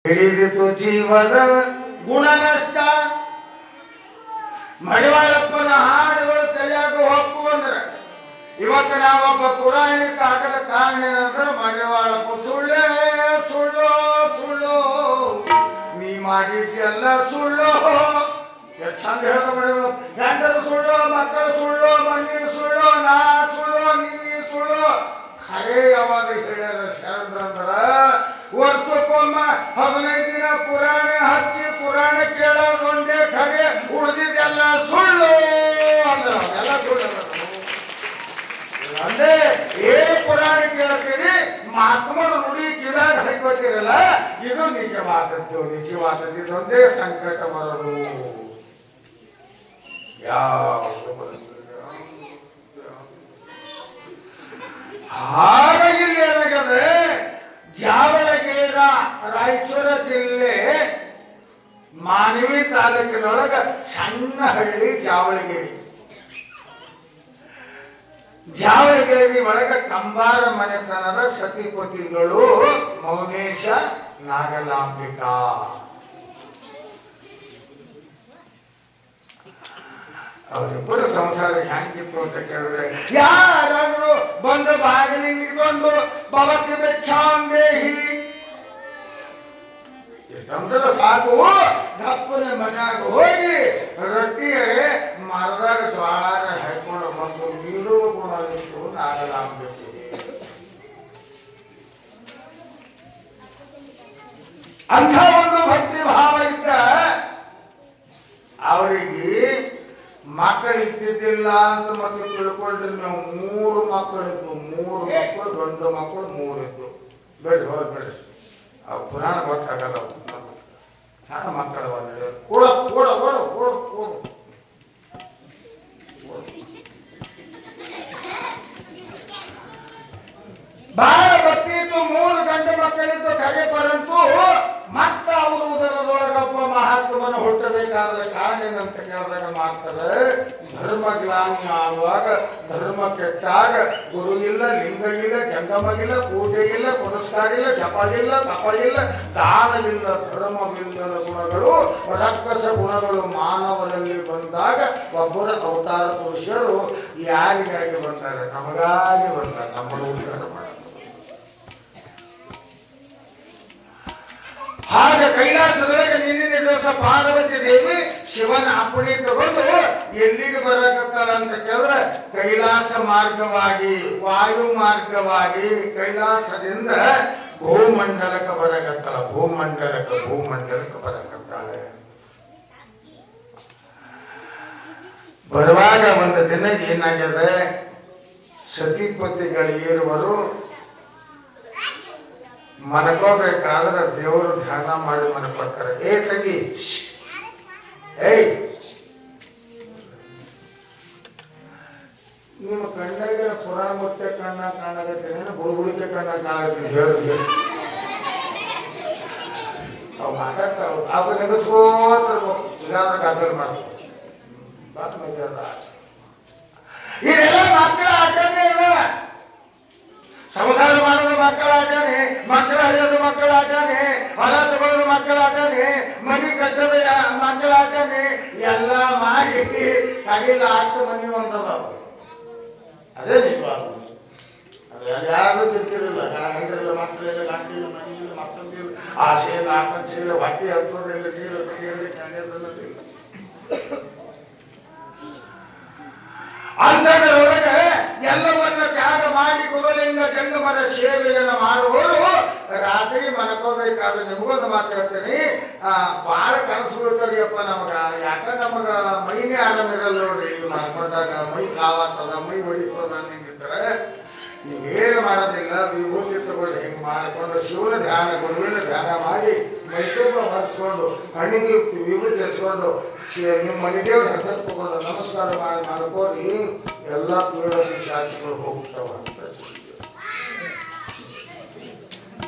ಹಿಡಿದಿತು ಜೀವದ ಗುಣನಷ್ಟ. ಮಡಿವಾಳಪ್ಪನ ಹಾಡುಗಳು ತಲೆಯಾಗ ಹೊಕ್ಕು ಅಂದ್ರೆ ಇವತ್ತು ನಾವೊಬ್ಬ ಪುರಾಣಿಕ ಆಗದ ಕಾರಣ ಏನಂದ್ರೆ ಮಡಿವಾಳಪ್ಪ ಸುಳ್ಳೇ ಸುಳ್ಳು ಸುಳ್ಳು, ನೀ ಮಾಡಿದ್ದೆಲ್ಲ ಸುಳ್ಳು. ಎಷ್ಟು ಚಂದ ಹೇಳ್ದ ಮಡಿವಾಳ, ಗಂಡರು ಸುಳ್ಳು, ಮಕ್ಕಳು ಸುಳ್ಳು, ಮನೆ ಸುಳ್ಳು, ನಾ ಸುಳ್ಳು, ನೀ ಸುಳ್ಳು. ಖರೆ ಯಾವಾಗ ಹೇಳ್ಯಾರ ಶರಣರಂದ್ರ ವರ್ಷಕ್ಕೊಮ್ಮ 15 ದಿನ ಪುರಾಣ ಹಚ್ಚಿ ಪುರಾಣ ಕೇಳೋದು ಒಂದೇ ಖರೆ, ಉಳಿದಿದ್ದೆಲ್ಲ ಸುಳ್ಳು ಅಂದ್ರ ಎಲ್ಲ ಸುಳ್ಳು. ಅಂದ್ರೆ ಏನು ಪುರಾಣ ಕೇಳ್ತೀರಿ, ಮಹಾತ್ಮನ ನುಡಿ ಕಿವಾಗ ಹಾಕೋತಿರಲ್ಲ, ಇದು ನಿಜವಾದದ್ದು. ನಿಜವಾದದ್ದು ಇದೊಂದೇ ಸಂಕಟ ಬರೋದು. ಯಾವುದು ಹಾಗಾಗಿ ಇಲ್ಲಿ ಏನಾಗದೆ, ಜಾವಳಗೇರ ರಾಯಚೂರು ಜಿಲ್ಲೆ ಮಾನವಿ ತಾಲೂಕಿನೊಳಗ ಸಣ್ಣ ಹಳ್ಳಿ ಜಾವಳಗೇರಿ. ಜಾವಳಗೇರಿ ಒಳಗ ಕಂಬಾರ ಮನೆತನದ ಸತಿಪತಿಗಳು ಮೌನೇಶ ನಾಗಲಾಂಬಿಕಾ. ಅವರಿಬ್ಬರು ಸಂಸಾರ ಹೆಂಗಿತ್ತು ಅಂತ ಕೇಳಿದ್ರೆ, ಯಾರಾದ್ರೂ ಬಂದು ಬಾಗಿಲಿಗೆ ಇಟ್ಕೊಂಡು ಭವತಿ ಭಿಕ್ಷಾಂದೇಹಿ ಎಷ್ಟಂದ್ರೆ ಸಾಕು, ದಪ್ಪನೆ ಮನ್ಯಾಗ ಹೋಗಿ ರೊಟ್ಟಿಗೆ ಮರದಾಗ ಜ್ವಾಳ ಹಾಕೊಂಡು ಬಂದು ನೀಡುವ ಗುಣ ಇತ್ತು ನಾಗಲಾಂಬಿಕೆ. ಅಂಥ ಒಂದು ಭಕ್ತಿ ಭಾವ ಇದ್ದ ಅವರಿಗೆ ಮಕ್ಕಳು ಇದ್ದಿದ್ದಿಲ್ಲ ಅಂತ ಮತ್ತೆ ತಿಳ್ಕೊಂಡ್ರೆ ನಾವು 3 ಮಕ್ಕಳಿದ್ದು, 3 ಮಕ್ಕಳು, ಗಂಡು ಮಕ್ಕಳು 3 ಇದ್ದು. ಬೇಡ ಬೇಡ, ಅವು ಪುರಾಣ ಗೊತ್ತಾಗಲ್ಲ. ಸಣ್ಣ ಮಕ್ಕಳು ಕೂಡ ಕೂಡ ಕೂಡ ಕೂಡ ಕೂಡ ಬಹಳ ಭಕ್ತಿ ಇತ್ತು. 3 ಗಂಡು ಮಕ್ಕಳಿದ್ದು ಕರೆ ಪರಂತು ಮತ್ತ ಅವರು ಉದರದೊಳಗೊಬ್ಬ ಮಹಾತ್ಮನ ಹುಟ್ಟಬೇಕಾದ್ರೆ ಕಾರಣ ಏನಂತ ಕೇಳಿದಾಗ ಮಾಡ್ತಾರೆ, ಧರ್ಮ ಗ್ಲಾನಿ ಆಗುವಾಗ, ಧರ್ಮ ಕೆಟ್ಟಾಗ ಗುರು ಇಲ್ಲ, ಲಿಂಗ ಇಲ್ಲ, ಜಂಗಮ ಇಲ್ಲ, ಪೂಜೆ ಇಲ್ಲ, ಪುರಸ್ಕಾರ ಇಲ್ಲ, ಜಪ ಇಲ್ಲ, ತಪ ಇಲ್ಲ, ದಾನ ಇಲ್ಲ, ಧರ್ಮವಿಲ್ಲದ ಗುಣಗಳು, ರಕ್ಕಸ ಗುಣಗಳು ಮಾನವರಲ್ಲಿ ಬಂದಾಗ ಒಬ್ಬರ ಅವತಾರ ಪುರುಷರು ಯಾರಿಗಾಗಿ ಬರ್ತಾರೆ? ನಮಗಾಗಿ ಬರ್ತಾರೆ, ನಮ್ಮನ್ನು ಉದ್ಧಾರ ಮಾಡ್ತಾರೆ. ಹಾಗೆ ಕೈಲಾಸದೊಳಗೆ ನಿನ್ನಿನ ದಿವಸ ಪಾರ್ವತಿ ದೇವಿ ಶಿವನ ಅಪ್ಪಣೆ ತಗೊಂಡು ಎಲ್ಲಿಗೆ ಬರಕತ್ತಾಳ ಅಂತ ಕೇಳಿದ್ರೆ, ಕೈಲಾಸ ಮಾರ್ಗವಾಗಿ, ವಾಯು ಮಾರ್ಗವಾಗಿ ಕೈಲಾಸದಿಂದ ಭೂಮಂಡಲಕ್ಕೆ ಬರಕತ್ತಾಳ. ಭೂಮಂಡಲಕ್ಕೆ ಬರಕತ್ತಾಳೆ. ಬರುವಾಗ ಒಂದು ದಿನ ಏನಾಗಿದೆ, ಸತಿಪತಿಗಳಿರುವರು ಮನಕೋಬೇಕಾದ್ರೆ ದೇವರು ಧ್ಯಾನ ಮಾಡಿ ಮನಕೊಡ್ತಾರೆ. ತಗಿ, ನಿಮ್ಮ ಕಣ್ಣಾಗ ಪುರಾಣ ಮುತ್ತೆ ಕಣ್ಣ ಕಾಣಕತ್ತೀನಿ, ಗುಳುಗುಳಿಕೆ ಕಣ್ಣ ಕಾಣಕತ್ತೀನಿ. ಹೇಳು ಅವು ಮಾತಾಡ್ತಾವ, ಅವು ನೆಗಸ್ಕೋತಿರ್ಬೇಕು, ಇಲ್ಲಾಂದ್ರೆ ಗದ್ದಲ ಮಾಡ್ಬೇಕು. ಇದೆಲ್ಲ ಮಕ್ಕಳ ಆಟನೇ ಇಲ್ಲ. ಸಂಸಾರ ಮಾಡೋದು ಮಕ್ಕಳ ಆಟನೇ, ಮಕ್ಕಳ ಹರಿಯೋದು ಮಕ್ಕಳ ಆಟನೇ, ಹೊಲ ತಗೊಳ್ಳೋದು ಮಕ್ಕಳ ಆಟನೇ, ಮನೆ ಕಟ್ಟೋದು ಮಕ್ಕಳ ಆಟನೇ. ಎಲ್ಲ ಮಾಡಿ ಕಡೆ ಲಾಸ್ಟ್ ಮನೆ ಒಂದದ. ಅದೇ ನಿಜವಾದ ಮನೆ. ಅದು ಯಾರು ತಿಳ್ಕಿರಲಿಲ್ಲ. ಗಂಡರಿಲ್ಲ, ಮಕ್ಕಳಿಲ್ಲ, ಗಂಡಿಲ್ಲ, ಮನೆ ಇಲ್ಲ, ಮತ್ತೊಂದಿಲ್ಲ, ಆಸೆ ಇಲ್ಲ, ಆಕಾಂಕ್ಷೆ ಇಲ್ಲ, ಹೊಟ್ಟೆ ಹತ್ತೋದಿಲ್ಲ, ನೀರು ಕೆಂಡಿಲ್ಲ. ಅಂತದರೊಳಗೆ ಎಲ್ಲವನ್ನ ತ್ಯಾಗ ಮಾಡಿ ಗುರುಲಿಂಗ ಜಂಗಮರ ಸೇವೆಯನ್ನು ಮಾಡುವವರು ರಾತ್ರಿ ಮನಕೋಬೇಕಾದ್ರೆ ನಿಮಗೊಂದು ಮಾತು ಹೇಳ್ತೀನಿ, ಭಾಳ ಕನಸು ಬೀಳ್ತಾರಿಯಪ್ಪ ನಮಗ. ಯಾಕ ನಮಗ ಮೈನೇ ಆರಾಮಿರಲ್ಲ ನೋಡ್ರಿ. ಮನ್ಕೊಂಡಾಗ ಮೈ ಕಾವಾಗ್ತದ, ಮೈ ಹೊಡಿತದ ನಿಂಗಿದ್ರೆ ನೀವೇನು ಮಾಡೋದಿಲ್ಲ. ವಿಭೂತಿ ತಗೊಂಡು ಹಿಂಗೆ ಮಾಡಿಕೊಂಡು ಶಿವನ ಧ್ಯಾನ, ಗುರುವಿನ ಧ್ಯಾನ ಮಾಡಿ ಮೈತುಂಬ ಹೊರಿಸ್ಕೊಂಡು ಹಣ್ಣಿಗೆ ವಿಭೂತಿ ಹಚ್ಕೊಂಡು ನಿಮ್ಮ ಮನೆದೇವ್ರ ಹೆಸರು ತಗೊಂಡು ನಮಸ್ಕಾರ ಮಾಡಿ ಮಾಡ್ಕೋರಿ, ಎಲ್ಲ ಪೀಡ ಶಾಚಿಗಳು ಹೋಗ್ತಾವ ಅಂತ.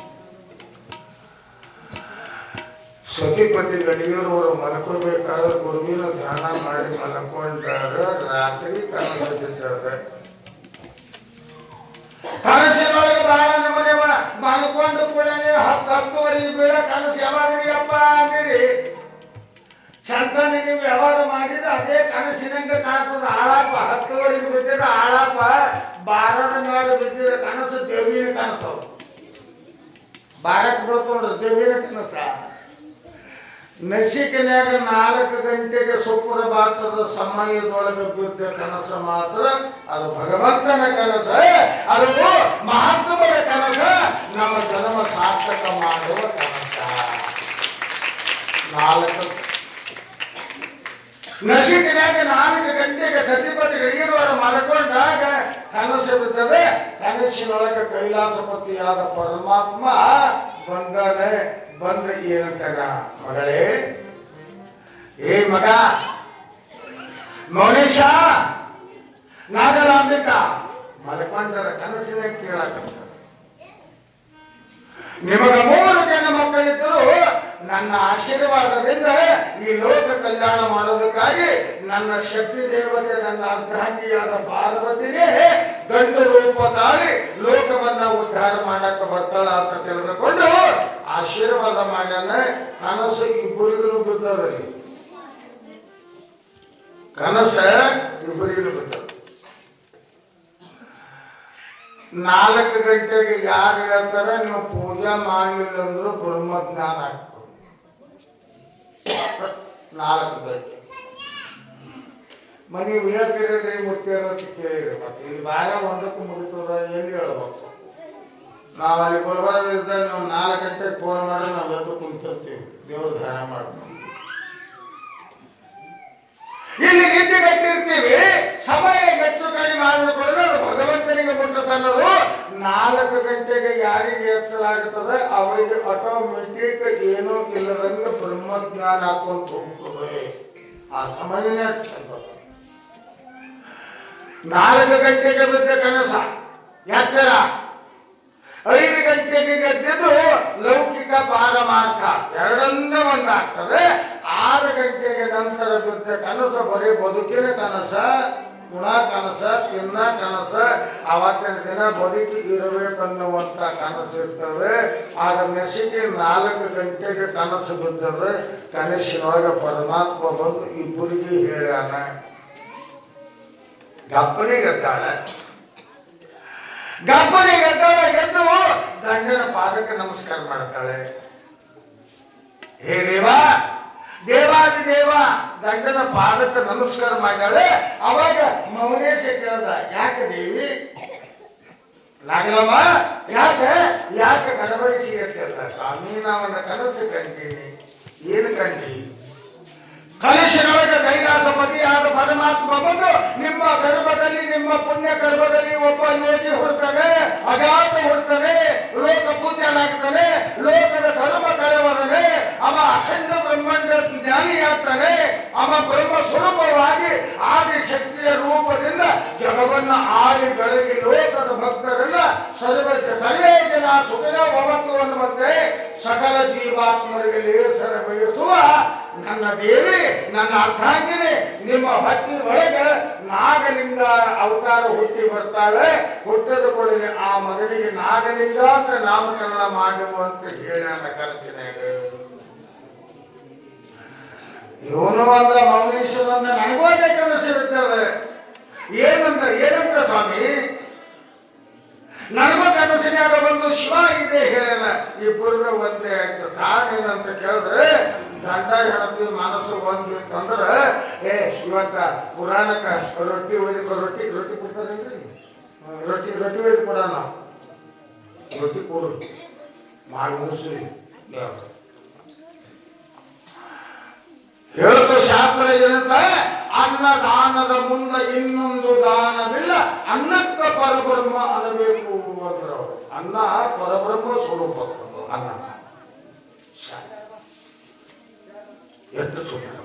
ಸತಿಪತಿಗಳಿರೋರು ಮಲ್ಕೋಬೇಕಾದ್ರೆ ಗುರುವಿನ ಧ್ಯಾನ ಮಾಡಿ ಮಲ್ಕೊಂಡಾರ. ರಾತ್ರಿ ಕನಸಿದ್ದಾರೆ. ಕನಸಿನೊಳಗೆ ಬಹಳ ನಮೂನೆ ಬಹಳ ಮಲ್ಕೊಂಡು ಕೂಡಲೇ 10-10:30 ಬೀಳ ಕನಸು ಯಾವಾಗ್ರಿ ಅಪ್ಪ ಅಂದಿರಿ. ಚಂತನ ನೀವು ವ್ಯವಹಾರ ಮಾಡಿದ ಅದೇ ಕನಸಿನಂಗೆ ಕಾಣ್ತದ. ಆಳಾಪ 10:30 ಬಿದ್ದಿದ ಆಳಾಪ ಬಾರದ ಮೇಲೆ ಬಿದ್ದಿದ ಕನಸು ದೇವಿನ ಕನಸು. ಬಾರಕ್ಕೆ ಬೀಳ್ತು ನೋಡ್ರಿ ದೇವಿನ ಕನಸ. ನಸಿಕಿನ್ಯಾಗ 4 ಗಂಟೆಗೆ ಸುಪ್ರಭಾತದ ಸಮಯದೊಳಗೆ ಬಿದ್ದ ಕನಸು ಮಾತ್ರ ಅದು ಭಗವಂತನ ಕನಸ. ಅದು ಮಹಾತ್ಮರ ಕನಸ. ನಮ್ಮ ಜನ್ಮ ಸಾರ್ಥಕ ಮಾಡುವ ಕನಸ. 4 ನಸಿಕಿನ್ಯಾಗ 4 ಗಂಟೆಗೆ ಸತಿಪತಿಗಳಿರುವವರು ಮಲ್ಕೊಂಡಾಗ ಕನಸು ಬಿದ್ದದೆ. ಕನಸಿನೊಳಗೆ ಕೈಲಾಸಪತಿಯಾದ ಪರಮಾತ್ಮ ಬಂದನೆ. ಬಂದ ಏನಂತಾನ, ಮಗಳೇ, ಏ ಮಗ ಮೌನೇಶ, ನಾಗರಾಂಬಿಕ ಮಲ್ಕೊಂಡರ ಕನಸಿನ ಕೇಳಾಕಂತ. ನಿಮಗ 3 ಜನ ಮಕ್ಕಳಿದ್ದರು. ನನ್ನ ಆಶೀರ್ವಾದದಿಂದ ಈ ಲೋಕ ಕಲ್ಯಾಣ ಮಾಡೋದಕ್ಕಾಗಿ ನನ್ನ ಶಕ್ತಿ ದೇವತೆ, ನನ್ನ ಅರ್ಧಾಂಗಿಯಾದ ಪಾರ್ವತಿಗೆ ಗಂಡು ರೂಪ ತಾಳಿ ಲೋಕವನ್ನ ಉದ್ಧಾರ ಮಾಡಕ್ಕೆ ಬರ್ತಾಳ ಅಂತ ತಿಳಿದುಕೊಂಡು ಆಶೀರ್ವಾದ ಮಾಡ್ಯಾನ. ಕನಸು ಇಬ್ಬರಿಗೂ ಬಿದ್ದದಲ್ಲಿ. ಕನಸ ಇಬ್ಬರಿಗೂ ಬಿದ್ದ. 4 ಗಂಟೆಗೆ ಯಾರು ಹೇಳ್ತಾರೆ, ನೀವು ಪೂಜೆ ಮಾಡಲಿಲ್ಲ ಅಂದ್ರೂ ಬ್ರಹ್ಮಜ್ಞಾನ ಆಗ್ತದೆ. 4 ಗಂಟೆ ಮನೆ ಹೇಳ್ತೀರಲ್ರಿ ಮುತ್ತೇರ ಅಂತ ಕೇಳಿರಿ. ಮತ್ತೆ ಈ ಬಾರ 1ಕ್ಕೆ ಮುಗಿತದ, ಎಲ್ಲಿ ಹೇಳ್ಬೇಕು? ನಾವು ಅಲ್ಲಿ ಗುಲ್ಬರ್ಗದಿಂದ ನೀವು 4 ಗಂಟೆಗೆ ಫೋನ್ ಮಾಡಿದ್ರೆ ನಾವು ಎದ್ದು ಕುಂತಿರ್ತೀವಿ ದೇವ್ರ ಧ್ಯಾನ ಮಾಡ್ಕೊಂಡು. ಇಲ್ಲಿ ನಿದ್ದೆ ಕಟ್ಟಿರ್ತೀವಿ. ಸಮಯ ಹೆಚ್ಚು ಕಡಿಮೆ ಮಾಡಿಕೊಳ್ಳಲು ಅದು ಭಗವಂತನಿಗೆ ಮುಟ್ಟುತ್ತನ್ನೋದು. 4 ಗಂಟೆಗೆ ಯಾರಿಗೆ ಎಚ್ಚರಾಗುತ್ತದೆ ಅವರಿಗೆ ಆಟೋಮೆಟಿಕ್ ಏನೂ ಇಲ್ಲದಂಗೆ ಬ್ರಹ್ಮಜ್ಞಾನ ಹಾಕೊಂತ ಹೋಗ್ತದೆ. ಆ ಸಮಯನೇ 4 ಗಂಟೆಗೆ ಬಿದ್ದ ಕನಸ ಎಚ್ಚರ. 5 ಗಂಟೆಗೆ ಗೆದ್ದಿದ್ದು ಲೌಕಿಕ ಪಾರಮಾರ್ಥ ಎರಡನ್ನೇ ಒಂದಾಗ್ತದೆ. 6 ಗಂಟೆಗೆ ನಂತರ ಬಿದ್ದ ಕನಸು ಬರೀ ಬದುಕಿನ ಕನಸ, ಗುಣ ಕನಸ, ತಿನ್ನ ಕನಸ. ಅವತ್ತಿನ ದಿನ ಬದುಕಿ ಇರಬೇಕನ್ನುವಂತ ಕನಸು ಇರ್ತದೆ. ಆಗ ನಸಿಕೆ 4 ಗಂಟೆಗೆ ಕನಸು ಬಿದ್ದದೆ. ಕನಸಿನೊಳಗೆ ಪರಮಾತ್ಮ ಬಂದು ಇಬ್ಬರಿಗೆ ಹೇಳ್ಯಾನ. ಗಪ್ಪನಿಗೆದ್ದಾಳೆ ಎದ್ದು ಗಂಡನ ಪಾದಕ್ಕೆ ನಮಸ್ಕಾರ ಮಾಡ್ತಾಳೆ. ಹೇ ದೇವಾದಿ ದೇವ ಗಂಡನ ಪಾದಕ್ಕೆ ನಮಸ್ಕಾರ ಮಾಡ್ಯಾಳೆ. ಅವಾಗ ಮೌನೇಶ ಕೇಳ್ದ, ಯಾಕೆ ದೇವಿ ನಾಗರಮ್ಮ ಯಾಕೆ ಗಡಬಡಿಸಿ ಅಂತ. ಸ್ವಾಮಿ, ನಾವನ್ನ ಕನಸು ಕಂಡೀನಿ. ಏನು ಕಂಡಿ? ಕನಸಿನೊಳಗೆ ಕೈಲಾಸಪತಿಯಾದ ಪರಮಾತ್ಮ ಬಂದು ನಿಮ್ಮ ಗರ್ಭದಲ್ಲಿ, ನಿಮ್ಮ ಪುಣ್ಯ ಗರ್ಭದಲ್ಲಿ ಒಬ್ಬ ಯೋಗಿ ಹುಡ್ತಾನೆ, ಅಗಾಧ ಹುಡ್ತಾನೆ, ಲೋಕ ಪೂಜ್ಯನಾಗ್ತಾನೆ, ಲೋಕದ ಕರ್ಮ ಕಳೆವದನೆ. ಅವ ಅಖಂಡ ಬ್ರಹ್ಮಾಂಡ ಜ್ಞಾನಿಯಾಗ್ತಾನೆ. ಅವ ಬ್ರಹ್ಮ ಸ್ವರೂಪವಾಗಿ ಆದಿಶಕ್ತಿಯ ರೂಪದಿಂದ ಜಗವನ್ನ ಆಡಿ ಬೆಳಗಿ ಲೋಕದ ಭಕ್ತರನ್ನ ಸರ್ವೇ ಜನ ಸುಖದ ಭವತ್ತು ಅನ್ನುವಂತೆ ಸಕಲ ಜೀವಾತ್ಮರಿಗೆ ಲೇಸರ ಬಯಸುವ ನನ್ನ ದೇವಿ, ನನ್ನ ಅರ್ಧಾಂಗಿನಿ, ನಿಮ್ಮ ಭಕ್ತಿ ಒಳಗೆ ನಾಗಲಿಂಗ ಅವತಾರ ಹುಟ್ಟಿ ಬರ್ತಾಳೆ. ಹುಟ್ಟದ ಕೂಡಲೇ ಆ ಮಗನಿಗೆ ನಾಗಲಿಂಗ ಅಂತ ನಾಮಕರಣ ಮಾಡುವಂತ ಹೇಳ ಕನಸಿನಾಗ. ಇವನು ಅಂದ ಮೌನೇಶ್ವರಂದ ನನಗೋದೇ ಕನಸಿರುತ್ತದೆ. ಏನಂತ ಸ್ವಾಮಿ? ನನಗೂ ಕನಸಿನಾಗ ಬಂದು ಶಿವ ಇದೆ ಹೇಳ. ಇಬ್ಬರದ ಒಂದೇ ಆಯ್ತು. ಕಾರಣ ಏನಂತ ಕೇಳಿದ್ರೆ, ಗಂಡ ಹೆಂಡತಿ ಮನಸ್ಸು ಒಂದಿತ್ತಂದ್ರೆ ಇವತ್ತ ಪುರಾಣಕ್ಕ ರೊಟ್ಟಿ ಕೊಡ್ತಾರೇನ್ರಿ? ರೊಟ್ಟಿ ಒಯ್ದು ಕೊಡ. ನಾವು ರೊಟ್ಟಿ ಕೊಡು ಮಾಡಿ ಮುಗಿಸಿ ಹೇಳ್ತು ಶಾಸ್ತ್ರ ಏನಂತ, ಅನ್ನದಾನದ ಮುಂದೆ ಇನ್ನೊಂದು ದಾನವಿಲ್ಲ, ಅನ್ನಕ್ಕ ಪರಬ್ರಹ್ಮ ಅನ್ನಬೇಕು ಅಂದ್ರೆ ಅವರು. ಅನ್ನ ಪರಬ್ರಹ್ಮ ಸ್ವರೂಪ. ಅನ್ನ ಎಷ್ಟು ಸುಂದರ